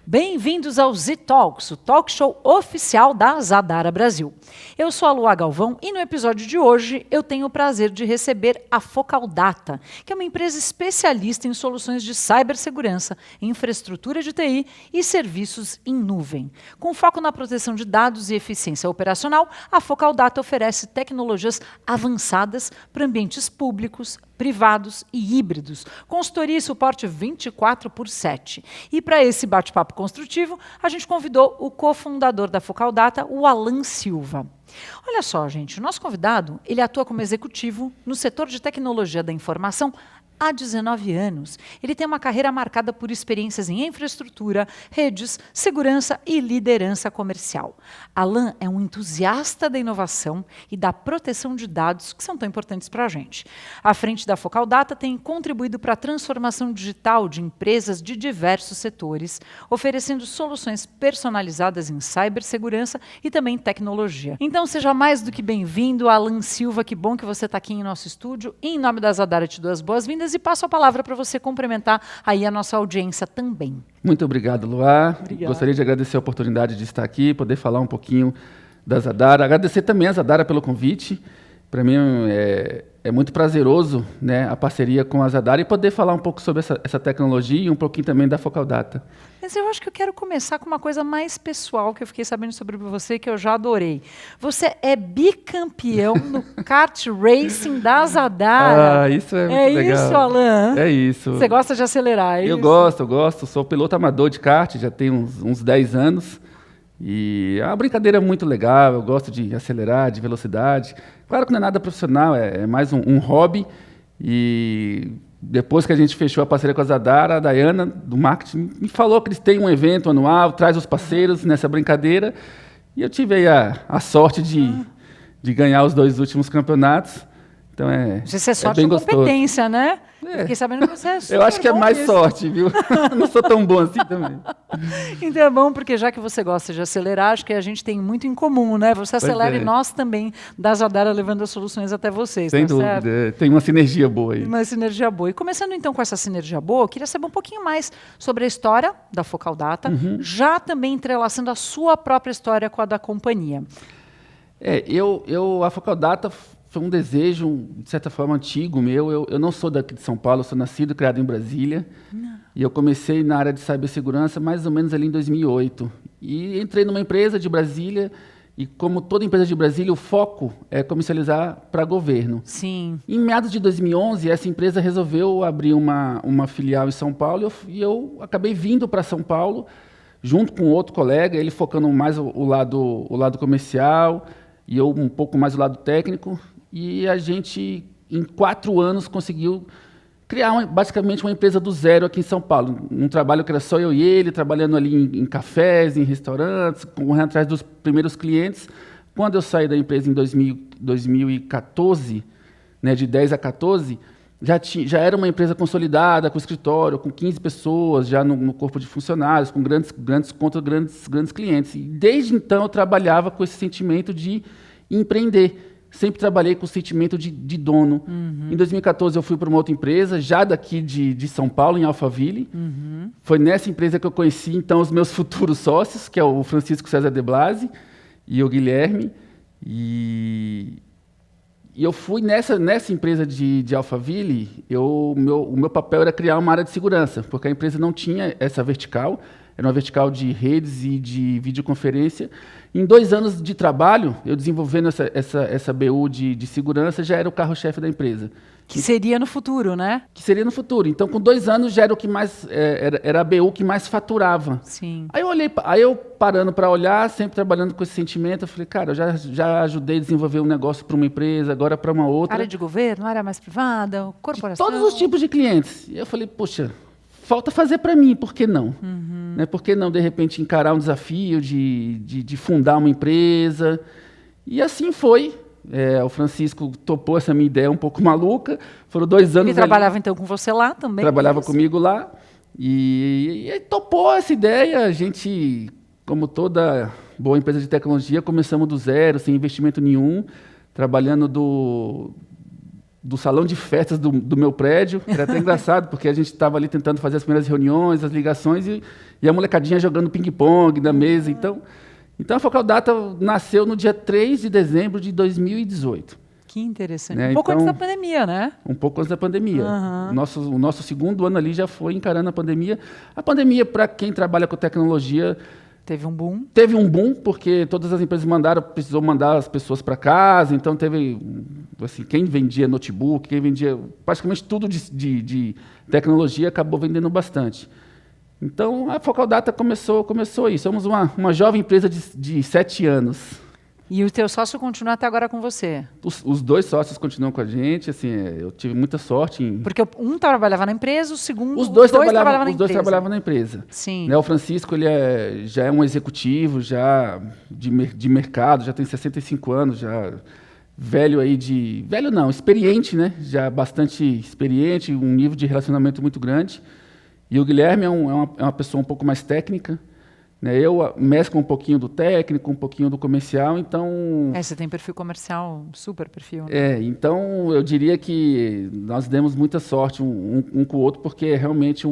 Bem-vindos ao Z-Talks, o talk show oficial da Zadara Brasil. Eu sou a Lua Galvão e no episódio de hoje eu tenho o prazer de receber a Focal Data, que é uma empresa especialista em soluções de cibersegurança, infraestrutura de TI e serviços em nuvem. Com foco na proteção de dados e eficiência operacional, a Focal Data oferece tecnologias avançadas para ambientes públicos, privados e híbridos, consultoria e suporte 24/7. E para esse bate-papo construtivo, a gente convidou o cofundador da Focal Data, o Alan Silva. Olha só, gente, o nosso convidado, ele atua como executivo no setor de tecnologia da informação há 19 anos. Ele tem uma carreira marcada por experiências em infraestrutura, redes, segurança e liderança comercial. Alan é um entusiasta da inovação e da proteção de dados, que são tão importantes para a gente. À frente da Focal Data tem contribuído para a transformação digital de empresas de diversos setores, oferecendo soluções personalizadas em cibersegurança e também tecnologia. Então seja mais do que bem-vindo, Alan Silva, que bom que você está aqui em nosso estúdio. Em nome da Zadara, te dou as boas-vindas e passo a palavra para você complementar aí a nossa audiência também. Muito obrigado, Luar. Obrigada. Gostaria de agradecer a oportunidade de estar aqui, poder falar um pouquinho da Zadara. Agradecer também a Zadara pelo convite. Para mim é muito prazeroso, né, a parceria com a Zadara e poder falar um pouco sobre essa tecnologia e um pouquinho também da Focal Data. Mas eu acho que eu quero começar com uma coisa mais pessoal que eu fiquei sabendo sobre você, que eu já adorei. Você é bicampeão no kart racing da Zadara. Ah, isso é muito legal. É isso, Alan? É isso. Você gosta de acelerar, é Eu isso? gosto. Sou piloto amador de kart, já tenho uns 10 anos. E é uma brincadeira muito legal, eu gosto de acelerar, de velocidade. Claro que não é nada profissional, é mais um hobby. E depois que a gente fechou a parceria com a Zadara, a Dayana, do marketing, me falou que eles têm um evento anual, traz os parceiros nessa brincadeira. E eu tive aí a sorte de ganhar os 2 últimos campeonatos. Então Isso é sorte bem ou gostoso. competência, né? Fiquei sabendo que você é super Eu acho que é bom mais nisso. sorte, viu? Não sou tão bom assim também. Então é bom, porque já que você gosta de acelerar, acho que a gente tem muito em comum, né? Você acelera e nós também, da Zadara, levando as soluções até vocês, Sem tá dúvida, certo? tem uma sinergia boa aí. Uma sinergia boa. E começando então com essa sinergia boa, eu queria saber um pouquinho mais sobre a história da Focal Data, já também entrelaçando a sua própria história com a da companhia. A Focal Data foi um desejo, de certa forma, antigo meu. Eu não sou daqui de São Paulo, eu sou nascido e criado em Brasília. E eu comecei na área de cibersegurança mais ou menos ali em 2008. E entrei numa empresa de Brasília, e como toda empresa de Brasília, o foco é comercializar para governo. Sim. Em meados de 2011, essa empresa resolveu abrir uma filial em São Paulo, e eu acabei vindo para São Paulo, junto com outro colega, ele focando mais o lado comercial, e eu um pouco mais o lado técnico. E a gente, em 4 anos, conseguiu criar basicamente uma empresa do zero aqui em São Paulo. Um trabalho que era só eu e ele, trabalhando ali em cafés, em restaurantes, correndo atrás dos primeiros clientes. Quando eu saí da empresa em 2014, né, de 10 a 14, já era uma empresa consolidada, com escritório, com 15 pessoas, já no corpo de funcionários, com grandes contas, grandes clientes. E desde então eu trabalhava com esse sentimento de empreender. Sempre trabalhei com o sentimento de dono. Em 2014 eu fui para uma outra empresa, já daqui de São Paulo, em Alphaville. Foi nessa empresa que eu conheci então os meus futuros sócios, que é o Francisco César de Blasi e o Guilherme. E eu fui nessa empresa de Alphaville, o meu papel era criar uma área de segurança, porque a empresa não tinha essa vertical, era uma vertical de redes e de videoconferência. Em 2 anos de trabalho, eu desenvolvendo essa BU de segurança, já era o carro-chefe da empresa. Que seria no futuro, né? Que seria no futuro. Então, com 2 anos, já era o que mais era a BU que mais faturava. Sim. Aí eu parando para olhar, sempre trabalhando com esse sentimento, eu falei, cara, eu já ajudei a desenvolver um negócio para uma empresa, agora para uma outra. Área de governo, área mais privada, corporação. Todos os tipos de clientes. E eu falei, poxa, falta fazer para mim, por que não? Né? Por que não, de repente, encarar um desafio de fundar uma empresa? E assim foi. O Francisco topou essa minha ideia um pouco maluca. Foram 2 anos. Ele trabalhava então com você lá também? Trabalhava comigo lá. E topou essa ideia. A gente, como toda boa empresa de tecnologia, começamos do zero, sem investimento nenhum, trabalhando do salão de festas do meu prédio. Era até engraçado, porque a gente estava ali tentando fazer as primeiras reuniões, as ligações, e a molecadinha jogando ping-pong na mesa. Então a Focaldata nasceu no dia 3 de dezembro de 2018. Que interessante. Né? Um pouco antes da pandemia, né? Um pouco antes da pandemia. Uhum. O nosso segundo ano ali já foi encarando a pandemia. A pandemia, para quem trabalha com tecnologia, Teve um boom. teve um boom, porque todas as empresas precisou mandar as pessoas para casa, então teve, assim, quem vendia notebook, quem vendia praticamente tudo de tecnologia acabou vendendo bastante. Então, a Focaldata começou aí. Somos uma jovem empresa de 7 anos. E o teu sócio continua até agora com você? Os 2 sócios continuam com a gente, assim, eu tive muita sorte em... Porque um trabalhava na empresa, o segundo... Os dois trabalhavam trabalhavam na empresa. Sim. Né, o Francisco, já é um executivo já de mercado, já tem 65 anos, já velho aí velho não, experiente, né? Já bastante experiente, um nível de relacionamento muito grande. E o Guilherme é uma pessoa um pouco mais técnica, né? Eu mesclo um pouquinho do técnico, um pouquinho do comercial, então... Você tem perfil comercial, super perfil. Né? Então eu diria que nós demos muita sorte um com o outro, porque é realmente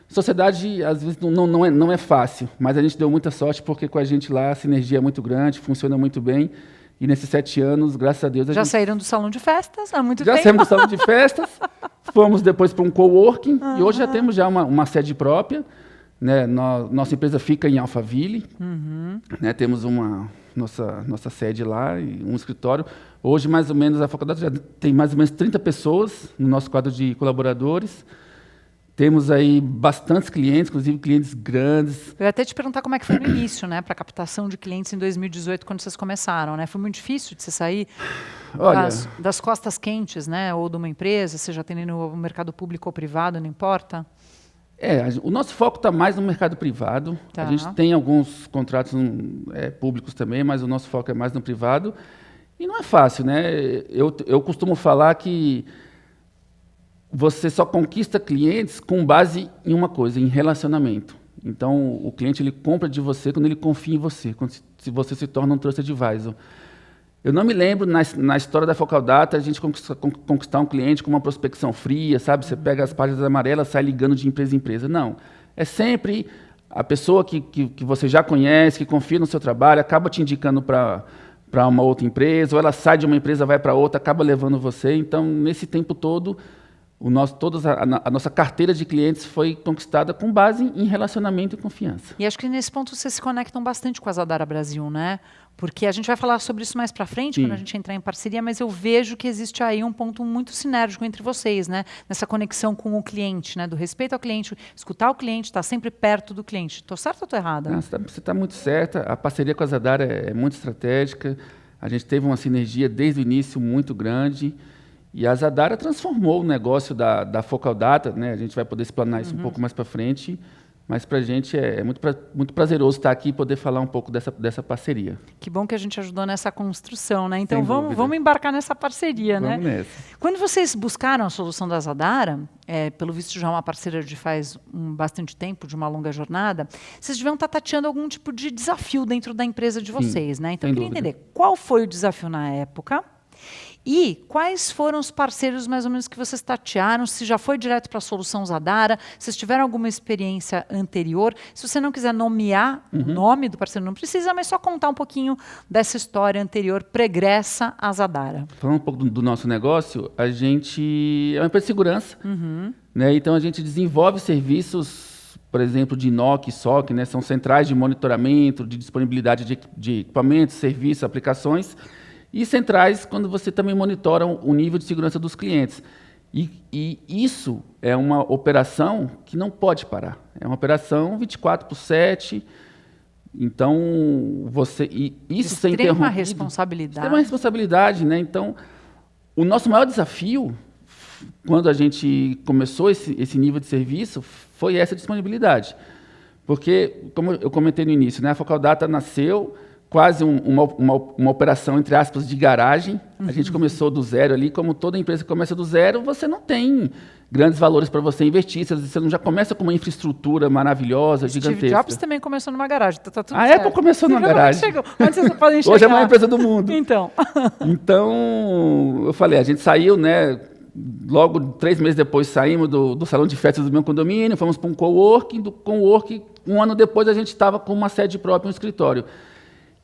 sociedade, às vezes, não é fácil, mas a gente deu muita sorte, porque com a gente lá a sinergia é muito grande, funciona muito bem, e nesses 7 anos, graças a Deus... Saíram do salão de festas há muito tempo? Já saímos do salão de festas, fomos depois para um coworking, e hoje já temos uma sede própria. Né, nossa empresa fica em Alphaville, né, temos nossa sede lá e um escritório. Hoje, mais ou menos, a Focaldata já tem mais ou menos 30 pessoas no nosso quadro de colaboradores. Temos aí bastantes clientes, inclusive clientes grandes. Eu ia até te perguntar como é que foi no início, né, para a captação de clientes em 2018, quando vocês começaram, né? Foi muito difícil de você sair das costas quentes, né, ou de uma empresa, seja atendendo o mercado público ou privado, não importa? O nosso foco está mais no mercado privado. Tá. A gente tem alguns contratos públicos também, mas o nosso foco é mais no privado. E não é fácil, né? Eu costumo falar que você só conquista clientes com base em uma coisa, em relacionamento. Então, o cliente ele compra de você quando ele confia em você, se você se torna um trusted advisor. Eu não me lembro, na história da Focaldata, a gente conquistar um cliente com uma prospecção fria, sabe? Você pega as páginas amarelas, sai ligando de empresa em empresa. Não. É sempre a pessoa que você já conhece, que confia no seu trabalho, acaba te indicando para uma outra empresa, ou ela sai de uma empresa, vai para outra, acaba levando você. Então, nesse tempo todo, a nossa carteira de clientes foi conquistada com base em relacionamento e confiança. E acho que nesse ponto vocês se conectam bastante com a Zadara Brasil, né? Porque a gente vai falar sobre isso mais para frente, quando a gente entrar em parceria, mas eu vejo que existe aí um ponto muito sinérgico entre vocês, né? Nessa conexão com o cliente, né? Do respeito ao cliente, escutar o cliente, estar sempre perto do cliente. Estou certa ou estou errada? Não, você está muito certa. A parceria com a Zadara é muito estratégica. A gente teve uma sinergia desde o início muito grande. E a Zadara transformou o negócio da Focaldata, né? A gente vai poder explanar isso um pouco mais para frente, mas para a gente é muito prazeroso estar aqui e poder falar um pouco dessa parceria. Que bom que a gente ajudou nessa construção, né? Então vamos embarcar nessa parceria, né? Vamos nessa. Quando vocês buscaram a solução da Zadara, pelo visto já é uma parceira de faz bastante tempo, de uma longa jornada, vocês deviam estar tateando algum tipo de desafio dentro da empresa de vocês, né? Então eu queria entender qual foi o desafio na época. E quais foram os parceiros, mais ou menos, que vocês tatearam? Se já foi direto para a solução Zadara, se vocês tiveram alguma experiência anterior. Se você não quiser nomear o nome do parceiro, não precisa, mas só contar um pouquinho dessa história anterior, pregressa a Zadara. Falando um pouco do nosso negócio, a gente é uma empresa de segurança. Né? Então, a gente desenvolve serviços, por exemplo, de NOC e SOC, né? São centrais de monitoramento, de disponibilidade de equipamentos, serviços, aplicações. E centrais, quando você também monitora o nível de segurança dos clientes. E isso é uma operação que não pode parar. É uma operação 24/7. Então, isso sem interrompido. Extrema responsabilidade. Extrema responsabilidade, né? Então, o nosso maior desafio, quando a gente começou esse nível de serviço, foi essa disponibilidade. Porque, como eu comentei no início, né? A Focaldata nasceu quase uma operação, entre aspas, de garagem. A gente começou do zero ali, como toda empresa que começa do zero, você não tem grandes valores para você investir, você não já começa com uma infraestrutura maravilhosa, gigantesca. Steve Jobs também começou numa garagem, tá tudo A certo. Apple começou numa garagem. Onde vocês podem chegar? Hoje é a maior empresa do mundo. Então, eu falei, a gente saiu, né? Logo 3 meses depois saímos do salão de festas do meu condomínio, fomos para um coworking, do coworking, 1 ano depois a gente estava com uma sede própria, um escritório.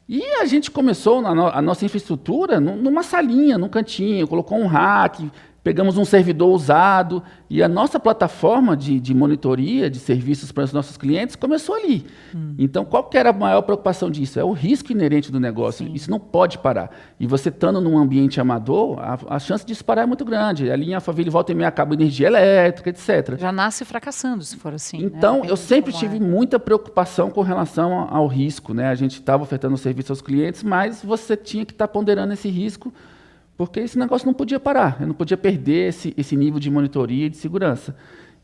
E a gente começou a nossa infraestrutura numa salinha, num cantinho, colocou um rack, pegamos um servidor usado e a nossa plataforma de monitoria de serviços para os nossos clientes começou ali. Então, qual que era a maior preocupação disso? É o risco inerente do negócio. Sim. Isso não pode parar. E você estando num ambiente amador, a chance de isso parar é muito grande. Ali em Alphaville volta e meia acaba energia elétrica, etc. Já nasce fracassando, se for assim. Então, né? eu sempre tive muita preocupação com relação ao risco, né? A gente estava ofertando serviço aos clientes, mas você tinha que estar ponderando esse risco, porque esse negócio não podia parar, eu não podia perder esse nível de monitoria e de segurança.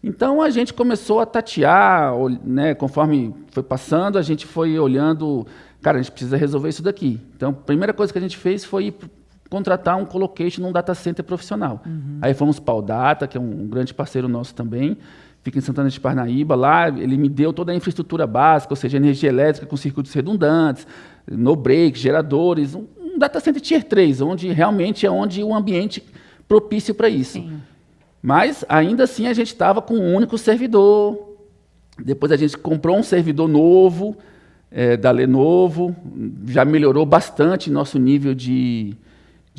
Então, a gente começou a tatear, né, conforme foi passando, a gente foi olhando, cara, a gente precisa resolver isso daqui. Então, a primeira coisa que a gente fez foi contratar um colocation num data center profissional. Aí fomos para o Data, que é um grande parceiro nosso também, fica em Santana de Parnaíba. Lá ele me deu toda a infraestrutura básica, ou seja, energia elétrica com circuitos redundantes, no break, geradores, um data center tier 3, onde realmente é onde o ambiente propício para isso. Sim. Mas, ainda assim, a gente estava com um único servidor. Depois a gente comprou um servidor novo, da Lenovo, já melhorou bastante nosso nível de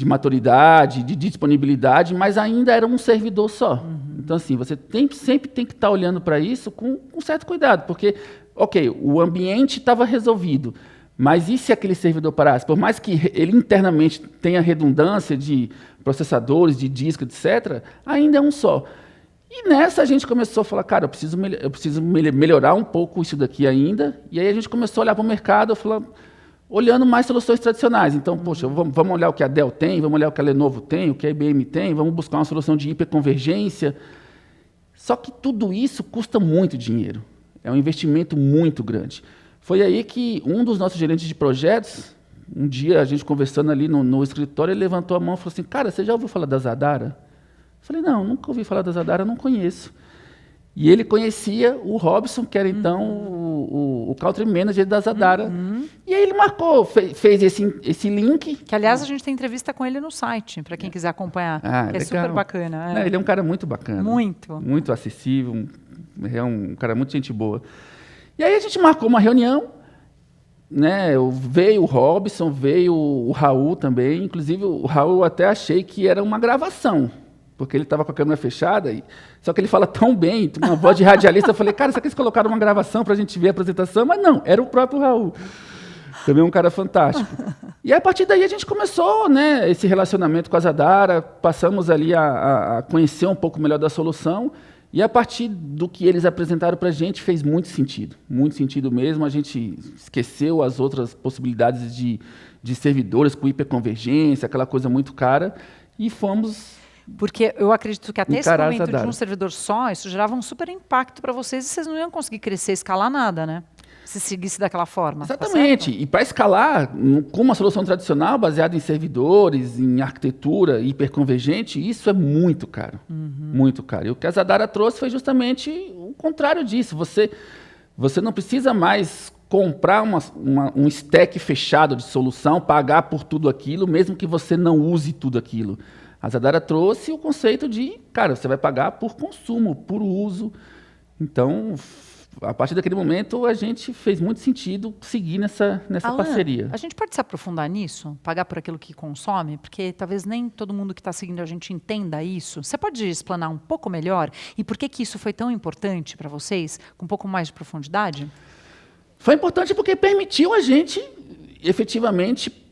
maturidade, de disponibilidade, mas ainda era um servidor só. Então, assim, você sempre tem que estar olhando para isso com certo cuidado, porque, ok, o ambiente estava resolvido, mas e se aquele servidor parasse? Por mais que ele internamente tenha redundância de processadores, de disco, etc., ainda é um só. E nessa a gente começou a falar, cara, eu preciso melhorar um pouco isso daqui ainda. E aí a gente começou a olhar para o mercado, olhando mais soluções tradicionais. Então, poxa, vamos olhar o que a Dell tem, vamos olhar o que a Lenovo tem, o que a IBM tem, vamos buscar uma solução de hiperconvergência. Só que tudo isso custa muito dinheiro. É um investimento muito grande. Foi aí que um dos nossos gerentes de projetos, um dia a gente conversando ali no escritório, ele levantou a mão e falou assim, cara, você já ouviu falar da Zadara? Eu falei, não, nunca ouvi falar da Zadara, não conheço. E ele conhecia o Robson, que era então o Country Manager da Zadara. E aí ele marcou, fez esse link. Que, aliás, a gente tem entrevista com ele no site, para quem quiser acompanhar. Que é super bacana. Não, ele é um cara muito bacana. Muito. Muito acessível, é um cara muito gente boa. E aí a gente marcou uma reunião, né? Veio o Robson, veio o Raul também. Inclusive, o Raul eu até achei que era uma gravação, porque ele estava com a câmera fechada, só que ele fala tão bem, tem uma voz de radialista. Eu falei, cara, será que eles colocaram uma gravação para a gente ver a apresentação? Mas não, era o próprio Raul. Também um cara fantástico. E a partir daí a gente começou, né, esse relacionamento com a Zadara, passamos ali a conhecer um pouco melhor da solução, e a partir do que eles apresentaram para a gente fez muito sentido mesmo. A gente esqueceu as outras possibilidades de servidores com hiperconvergência, aquela coisa muito cara, e fomos... Porque eu acredito que até esse momento de um servidor só, isso gerava um super impacto para vocês e vocês não iam conseguir crescer, escalar nada, né? Se seguisse daquela forma. Exatamente. Tá, e para escalar, com uma solução tradicional, baseada em servidores, em arquitetura hiperconvergente, isso é muito caro. Muito caro. E o que a Zadara trouxe foi justamente o contrário disso. Você não precisa mais comprar um stack fechado de solução, pagar por tudo aquilo, mesmo que você não use tudo aquilo. A Zadara trouxe o conceito de, cara, você vai pagar por consumo, por uso. Então, a partir daquele momento, a gente fez muito sentido seguir nessa Alan, parceria. A gente pode se aprofundar nisso? Pagar por aquilo que consome? Porque talvez nem todo mundo que está seguindo a gente entenda isso. Você pode explanar um pouco melhor? E por que isso foi tão importante para vocês? Com um pouco mais de profundidade? Foi importante porque permitiu a gente, efetivamente,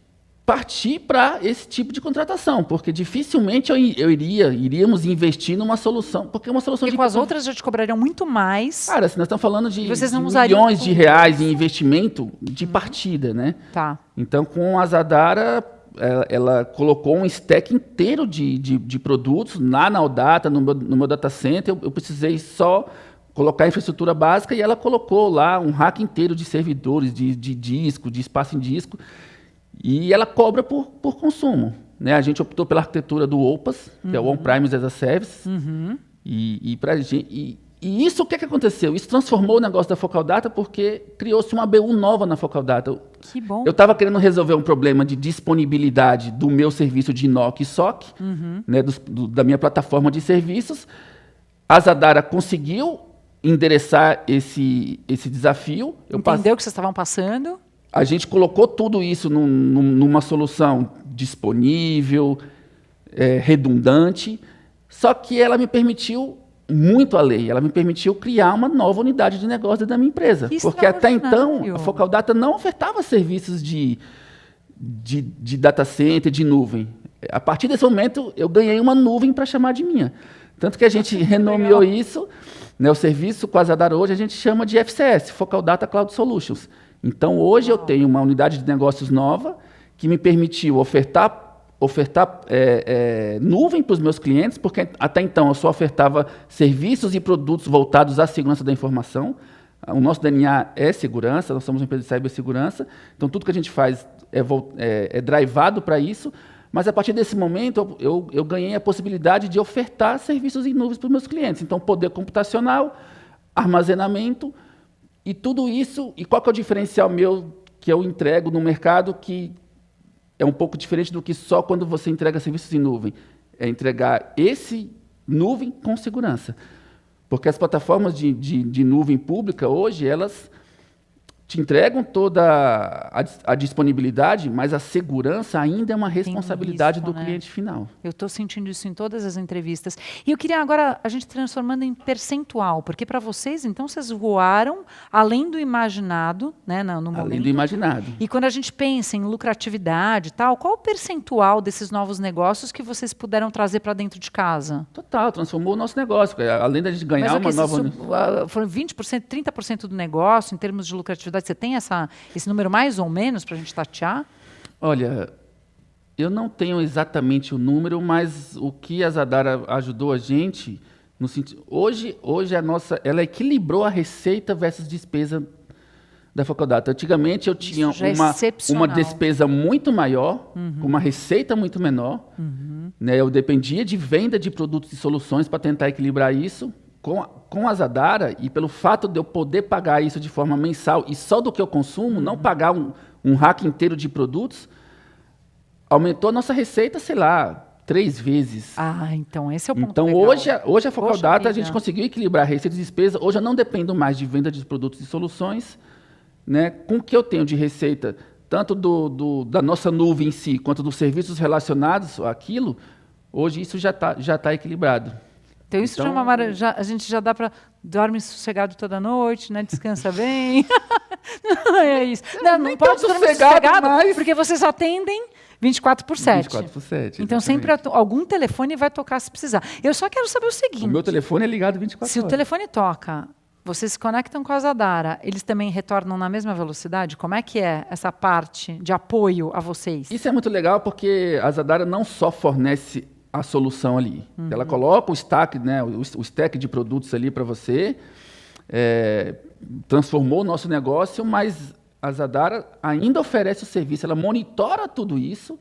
partir para esse tipo de contratação, porque dificilmente iríamos investir numa solução, porque uma solução com as outras já te cobrariam muito mais. Cara, se nós estamos falando de milhões de reais em investimento de partida, né? Tá. Então, com a Zadara, ela colocou um stack inteiro de produtos lá na Odata, no meu data center. Eu precisei só colocar a infraestrutura básica e ela colocou lá um rack inteiro de servidores, de disco, de espaço em disco, e ela cobra por consumo. Né? A gente optou pela arquitetura do OPAS, que é o On-Premise as a Service, e isso, o que aconteceu? Isso transformou o negócio da Focal Data porque criou-se uma BU nova na Focal Data. Que bom. Eu estava querendo resolver um problema de disponibilidade do meu serviço de NOC e SOC, né, da minha plataforma de serviços. A Zadara conseguiu endereçar esse desafio. Entendeu o que vocês estavam passando? A gente colocou tudo isso numa solução disponível, redundante, só que ela me permitiu muito além. Ela me permitiu criar uma nova unidade de negócio da minha empresa. Porque até então, a Focal Data não ofertava serviços de data center, de nuvem. A partir desse momento, eu ganhei uma nuvem para chamar de minha. Tanto que a gente renomeou isso, né, o serviço com a Zadara hoje, a gente chama de FCS, Focal Data Cloud Solutions. Então, hoje eu tenho uma unidade de negócios nova que me permitiu ofertar nuvem para os meus clientes, porque até então eu só ofertava serviços e produtos voltados à segurança da informação. O nosso DNA é segurança, nós somos uma empresa de cibersegurança, então tudo que a gente faz é drivado para isso, mas a partir desse momento eu ganhei a possibilidade de ofertar serviços em nuvens para os meus clientes. Então, poder computacional, armazenamento e tudo isso. E qual que é o diferencial meu que eu entrego no mercado que é um pouco diferente do que só quando você entrega serviços em nuvem? É entregar esse nuvem com segurança. Porque as plataformas de nuvem pública hoje, elas te entregam toda a disponibilidade, mas a segurança ainda é uma responsabilidade do cliente final. Eu estou sentindo isso em todas as entrevistas. E eu queria agora a gente transformando em percentual, porque para vocês, então, vocês voaram além do imaginado, né, no momento. Além do imaginado. E quando a gente pensa em lucratividade e tal, qual o percentual desses novos negócios que vocês puderam trazer para dentro de casa? Total, transformou o nosso negócio. Além da gente ganhar uma nova... Foram 20%, 30% do negócio em termos de lucratividade. Você tem esse número mais ou menos para a gente tatear? Olha, eu não tenho exatamente o número, mas o que a Zadara ajudou a gente, no sentido, hoje a nossa, ela equilibrou a receita versus despesa da Focal Data. Antigamente eu tinha uma despesa muito maior, com uma receita muito menor. Né? Eu dependia de venda de produtos e soluções para tentar equilibrar isso. Com a Zadara, e pelo fato de eu poder pagar isso de forma mensal e só do que eu consumo, não pagar um rack inteiro de produtos, aumentou a nossa receita, sei lá, 3 vezes. Ah, então esse é o ponto Então, legal. hoje a Focal Data, a gente conseguiu equilibrar a receita e despesa. Hoje eu não dependo mais de venda de produtos e soluções. Né? Com o que eu tenho de receita, tanto da nossa nuvem em si, quanto dos serviços relacionados àquilo, hoje isso já tá equilibrado. Então, isso já a gente já dá para... Dorme sossegado toda noite, né? Descansa bem. Não é isso. Não pode dormir sossegado, mas... porque vocês atendem 24/7. 24/7. Então, sempre algum telefone vai tocar se precisar. Eu só quero saber o seguinte. O meu telefone é ligado 24 horas. Se o telefone toca, vocês se conectam com a Zadara, eles também retornam na mesma velocidade? Como é que é essa parte de apoio a vocês? Isso é muito legal porque a Zadara não só fornece a solução ali. Ela coloca o stack, né, o stack de produtos ali para você, transformou o nosso negócio, mas a Zadara ainda oferece o serviço, ela monitora tudo isso.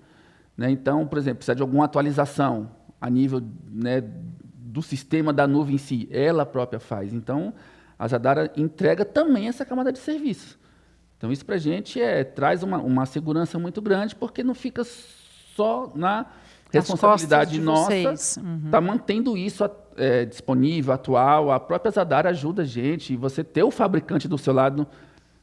Né? Então, por exemplo, precisa de alguma atualização a nível, né, do sistema da nuvem em si, ela própria faz. Então, a Zadara entrega também essa camada de serviço. Então, isso para a gente traz uma segurança muito grande, porque não fica só na responsabilidade nossa está mantendo isso disponível, atual. A própria Zadara ajuda a gente. E você ter o fabricante do seu lado,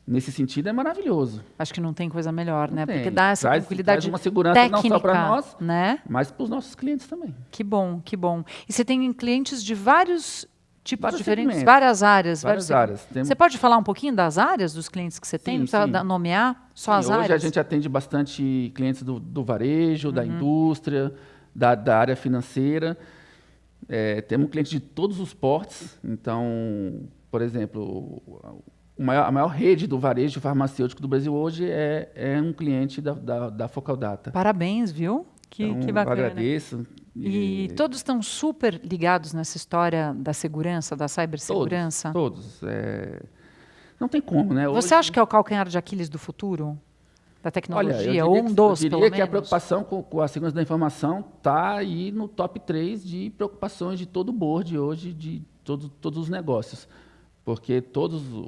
nesse sentido, é maravilhoso. Acho que não tem coisa melhor, né? Tem. Porque dá essa tranquilidade traz uma segurança técnica, não só para nós, né? mas para os nossos clientes também. Que bom, que bom. E você tem clientes de vários tipos diferentes, segmentos. várias áreas. Várias áreas. Você pode falar um pouquinho das áreas dos clientes que você tem? Não precisa nomear só as áreas? Hoje a gente atende bastante clientes do varejo, da indústria, da área financeira. Temos clientes de todos os portes. Então, por exemplo, a maior rede do varejo farmacêutico do Brasil hoje é um cliente da Focal Data. Parabéns, viu? Que bacana. Eu agradeço. E todos estão super ligados nessa história da segurança, da cibersegurança? Todos. Não tem como, né? Você acha que é o calcanhar de Aquiles do futuro? Da tecnologia? Olha, ou um dos, pelo eu diria que a menos? preocupação com a segurança da informação está aí no top 3 de preocupações de todo o board hoje, de todos os negócios. Porque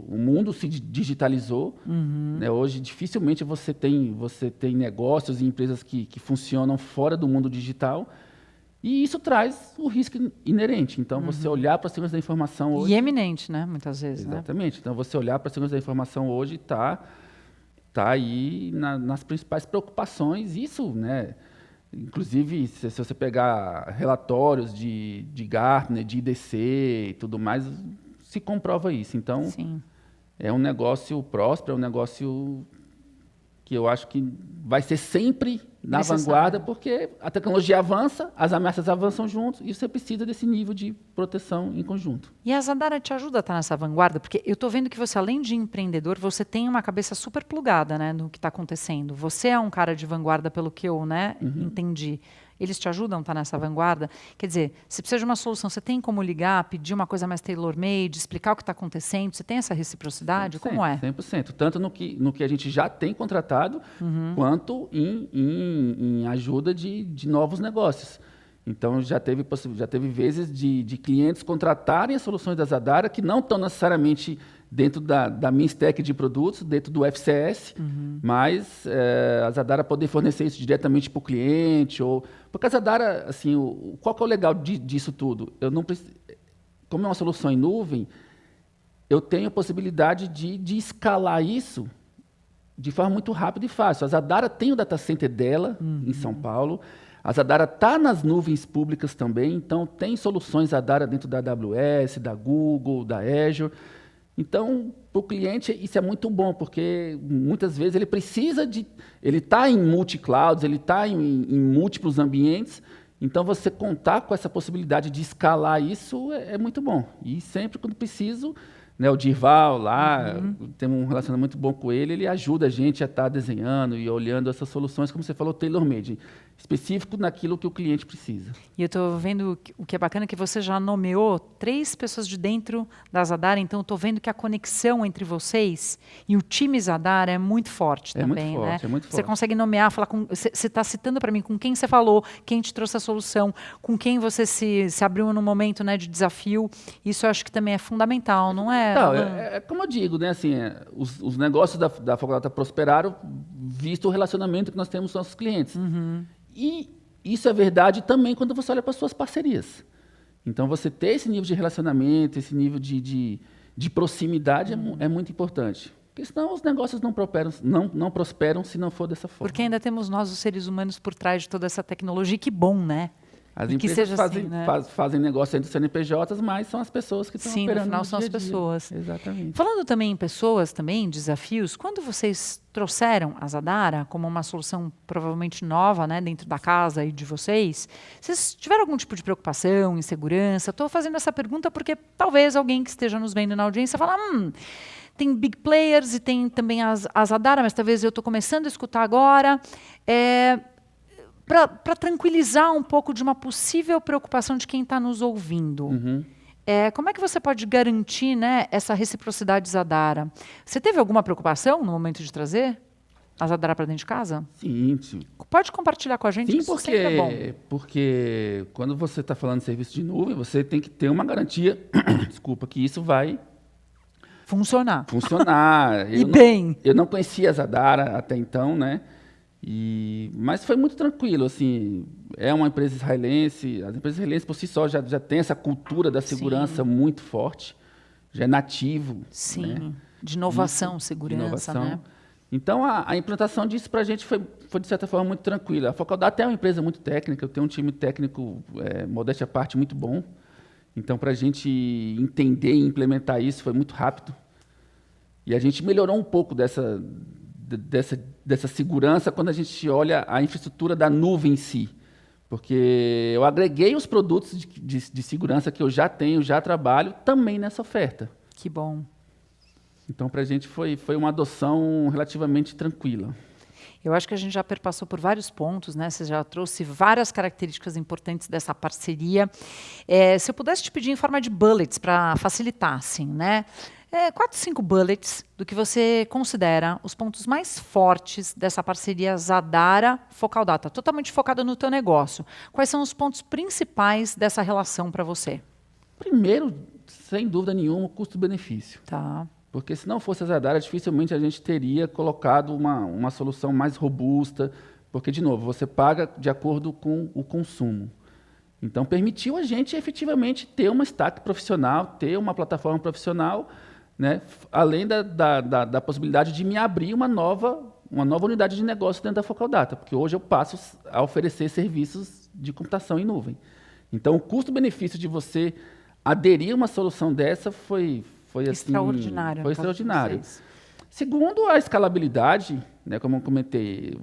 o mundo se digitalizou. Né? Hoje, dificilmente você tem negócios e empresas que funcionam fora do mundo digital. E isso traz o risco inerente. Então, você olhar para a segurança da informação hoje... E eminente, né? Muitas vezes. Exatamente. Né? Então, você olhar para a segurança da informação hoje está aí nas principais preocupações. Isso, né? Inclusive, se você pegar relatórios de Gartner, de IDC e tudo mais, se comprova isso. Então, Sim. É um negócio próspero, é um negócio que eu acho que vai ser sempre na vanguarda, porque a tecnologia avança, as ameaças avançam juntos, e você precisa desse nível de proteção em conjunto. E a Zadara te ajuda a estar nessa vanguarda? Porque eu estou vendo que você, além de empreendedor, você tem uma cabeça super plugada, né, no que está acontecendo. Você é um cara de vanguarda, pelo que eu, né, entendi. Eles te ajudam a estar nessa vanguarda? Quer dizer, se precisa de uma solução, você tem como ligar, pedir uma coisa mais tailor-made, explicar o que está acontecendo? Você tem essa reciprocidade? 100%, Como é? 100%. Tanto no que a gente já tem contratado, quanto em ajuda de novos negócios. Então, já teve vezes de clientes contratarem as soluções da Zadara que não estão necessariamente dentro da minha stack de produtos, dentro do FCS, mas a Zadara poder fornecer isso diretamente para o cliente. Porque a Zadara, assim, qual que é o legal disso tudo? Eu não preciso, como é uma solução em nuvem, eu tenho a possibilidade de escalar isso de forma muito rápida e fácil. A Zadara tem o data center dela em São Paulo. A Zadara está nas nuvens públicas também, então tem soluções Zadara dentro da AWS, da Google, da Azure. Então, para o cliente, isso é muito bom, porque muitas vezes ele precisa ele está em multi-clouds, ele está em múltiplos ambientes, então você contar com essa possibilidade de escalar isso é muito bom. E sempre quando preciso, né, o Dirval lá, tem um relacionamento muito bom com ele ajuda a gente a estar desenhando e olhando essas soluções, como você falou, tailor-made, específico naquilo que o cliente precisa. E eu estou vendo o que é bacana, que você já nomeou 3 pessoas de dentro da Zadara, então eu estou vendo que a conexão entre vocês e o time Zadara é muito forte também. Muito forte, né? é muito Você forte. consegue nomear, falar com... Você está citando para mim com quem você falou, quem te trouxe a solução, com quem você se abriu no momento, né, de desafio. Isso eu acho que também é fundamental, não é? Não, como eu digo, né, assim, os negócios da Focolata prosperaram visto o relacionamento que nós temos com nossos clientes. E isso é verdade também quando você olha para as suas parcerias. Então, você ter esse nível de relacionamento, esse nível de proximidade é muito importante. Porque senão os negócios não prosperam se não for dessa forma. Porque ainda temos nós, os seres humanos, por trás de toda essa tecnologia. Que bom, né? As E que empresas seja fazem, assim, né? fazem negócio entre CNPJs, mas são as pessoas que estão Sim, no operando final no são as dia a dia. pessoas. Exatamente. Falando também em pessoas, também desafios, quando vocês trouxeram a Zadara como uma solução provavelmente nova, né, dentro da casa e de vocês tiveram algum tipo de preocupação, insegurança? Estou fazendo essa pergunta porque talvez alguém que esteja nos vendo na audiência fala, tem big players e tem também a Zadara, mas talvez eu estou começando a escutar agora. Para tranquilizar um pouco de uma possível preocupação de quem está nos ouvindo. Como é que você pode garantir, né, essa reciprocidade Zadara? Você teve alguma preocupação no momento de trazer a Zadara para dentro de casa? Sim. Pode compartilhar com a gente, Sim, isso sempre é bom. porque quando você está falando de serviço de nuvem, você tem que ter uma garantia, desculpa, que isso vai funcionar. Bem. Eu não conhecia a Zadara até então, né? Mas foi muito tranquilo, assim, é uma empresa israelense, as empresas israelenses por si só já tem essa cultura da segurança muito forte, já é nativo. Sim, né? De inovação, segurança, né? Então, a implantação disso para a gente foi, de certa forma, muito tranquila. A Focaldata é uma empresa muito técnica, eu tenho um time técnico, modéstia à parte, muito bom. Então, para a gente entender e implementar isso foi muito rápido. E a gente melhorou um pouco dessa segurança quando a gente olha a infraestrutura da nuvem em si. Porque eu agreguei os produtos de segurança que eu já tenho, já trabalho, também nessa oferta. Que bom. Então, para a gente foi uma adoção relativamente tranquila. Eu acho que a gente já perpassou por vários pontos, né? Você já trouxe várias características importantes dessa parceria. Se eu pudesse te pedir em forma de bullets para facilitar, assim, né? 4, 5 bullets do que você considera os pontos mais fortes dessa parceria Zadara-Focal Data, totalmente focada no teu negócio. Quais são os pontos principais dessa relação para você? Primeiro, sem dúvida nenhuma, o custo-benefício. Tá. Porque se não fosse a Zadara, dificilmente a gente teria colocado uma solução mais robusta, porque, de novo, você paga de acordo com o consumo. Então, permitiu a gente efetivamente ter uma stack profissional, ter uma plataforma profissional, né? Além da possibilidade de me abrir uma nova unidade de negócio dentro da Focal Data, porque hoje eu passo a oferecer serviços de computação em nuvem. Então, o custo-benefício de você aderir a uma solução dessa foi extraordinário. Foi extraordinário. Segundo, a escalabilidade, né, como eu comentei,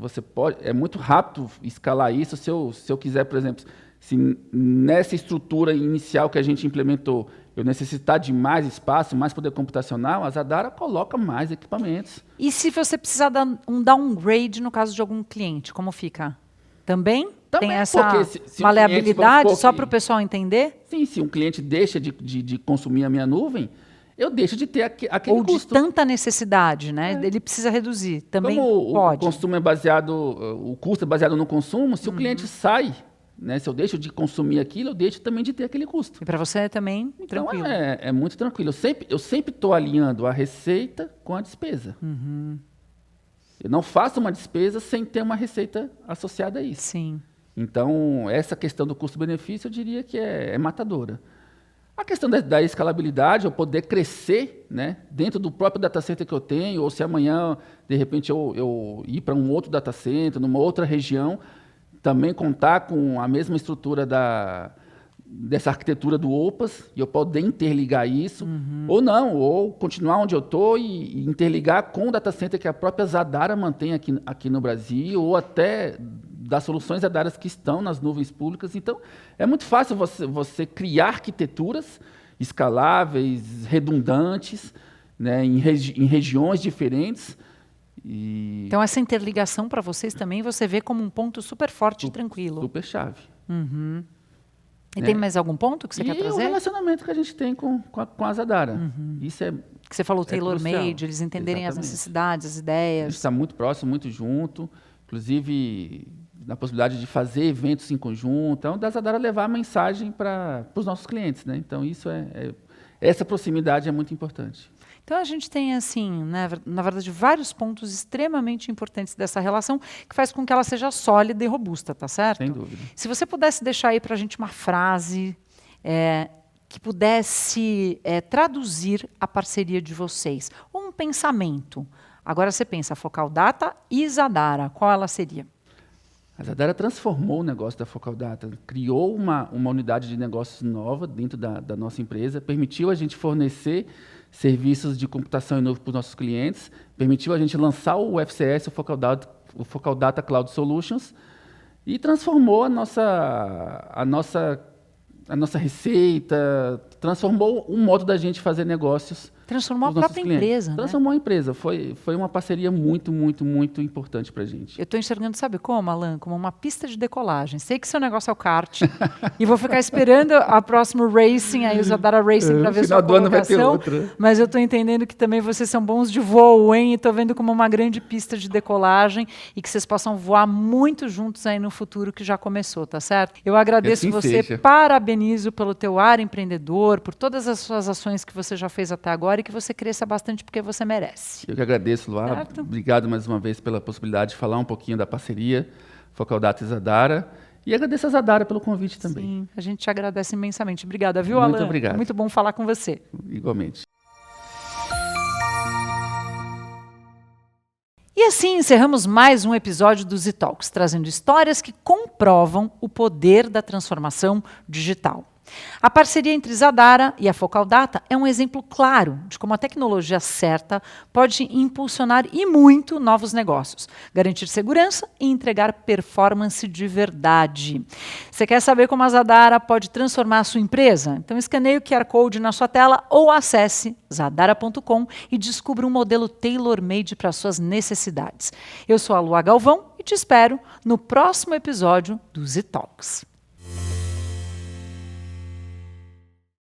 é muito rápido escalar isso. Se eu quiser, por exemplo, se nessa estrutura inicial que a gente implementou, eu necessitar de mais espaço, mais poder computacional, a Zadara coloca mais equipamentos. E se você precisar dar um downgrade no caso de algum cliente, como fica? Também tem essa se maleabilidade, só para o pessoal entender? Sim, se um cliente deixa de consumir a minha nuvem, eu deixo de ter aquele custo. Ou de tanta necessidade, né? Ele precisa reduzir. Também como pode. O custo é baseado no consumo, se o cliente sai, né, se eu deixo de consumir aquilo, eu deixo também de ter aquele custo. E para você é também então, tranquilo? É muito tranquilo. Eu sempre estou alinhando a receita com a despesa. Eu não faço uma despesa sem ter uma receita associada a isso. Sim. Então, essa questão do custo-benefício, eu diria que é matadora. A questão da escalabilidade, eu poder crescer, né, dentro do próprio data center que eu tenho, ou se amanhã, de repente, eu ir para um outro data center, numa outra região, também contar com a mesma estrutura dessa arquitetura do OPAS, e eu poder interligar isso, ou não, ou continuar onde eu estou e interligar com o data center que a própria Zadara mantém aqui no Brasil, ou até das soluções Zadaras que estão nas nuvens públicas. Então, é muito fácil você criar arquiteturas escaláveis, redundantes, né, em regiões diferentes. Então, essa interligação para vocês também você vê como um ponto super forte e tranquilo. Super chave. E tem mais algum ponto que você quer trazer? E o relacionamento que a gente tem com a Zadara. Isso é que você falou tailor-made, eles entenderem as necessidades, as ideias. A gente está muito próximo, muito junto. Inclusive, na possibilidade de fazer eventos em conjunto. Então, da Zadara levar a mensagem para os nossos clientes, né? Então, essa proximidade é muito importante. Então, a gente tem, assim, né, na verdade, vários pontos extremamente importantes dessa relação que faz com que ela seja sólida e robusta, tá certo? Sem dúvida. Se você pudesse deixar aí para a gente uma frase que pudesse traduzir a parceria de vocês, ou um pensamento. Agora você pensa Focal Data e Zadara, qual ela seria? A Zadara transformou o negócio da Focal Data, criou uma unidade de negócios nova dentro da nossa empresa, permitiu a gente fornecer serviços de computação em nuvem para os nossos clientes, permitiu a gente lançar o FCS, o Focal Data Cloud Solutions, e transformou a nossa receita, transformou o modo da gente fazer negócios. Transformou a própria empresa, né? Transformou a empresa. Foi uma parceria muito, muito, muito importante para a gente. Eu estou enxergando, sabe como, Alan? Como uma pista de decolagem. Sei que seu negócio é o kart e vou ficar esperando a próxima racing, aí o Zadara Racing, para ver sua colocação. Vai ter outra. Mas eu estou entendendo que também vocês são bons de voo, hein? E estou vendo como uma grande pista de decolagem e que vocês possam voar muito juntos aí no futuro que já começou, tá certo? Eu agradeço você, parabenizo pelo teu ar empreendedor, por todas as suas ações que você já fez até agora e que você cresça bastante porque você merece. Eu que agradeço, Luá. Certo? Obrigado mais uma vez pela possibilidade de falar um pouquinho da parceria Focal Data e Zadara. E agradeço a Zadara pelo convite também. Sim, a gente te agradece imensamente. Obrigada, viu, Alan? Muito obrigado. Muito bom falar com você. Igualmente. E assim encerramos mais um episódio do Z-Talks, trazendo histórias que comprovam o poder da transformação digital. A parceria entre Zadara e a Focal Data é um exemplo claro de como a tecnologia certa pode impulsionar e muito novos negócios, garantir segurança e entregar performance de verdade. Você quer saber como a Zadara pode transformar a sua empresa? Então escaneie o QR Code na sua tela ou acesse zadara.com e descubra um modelo tailor-made para suas necessidades. Eu sou a Lua Galvão e te espero no próximo episódio do Z Talks.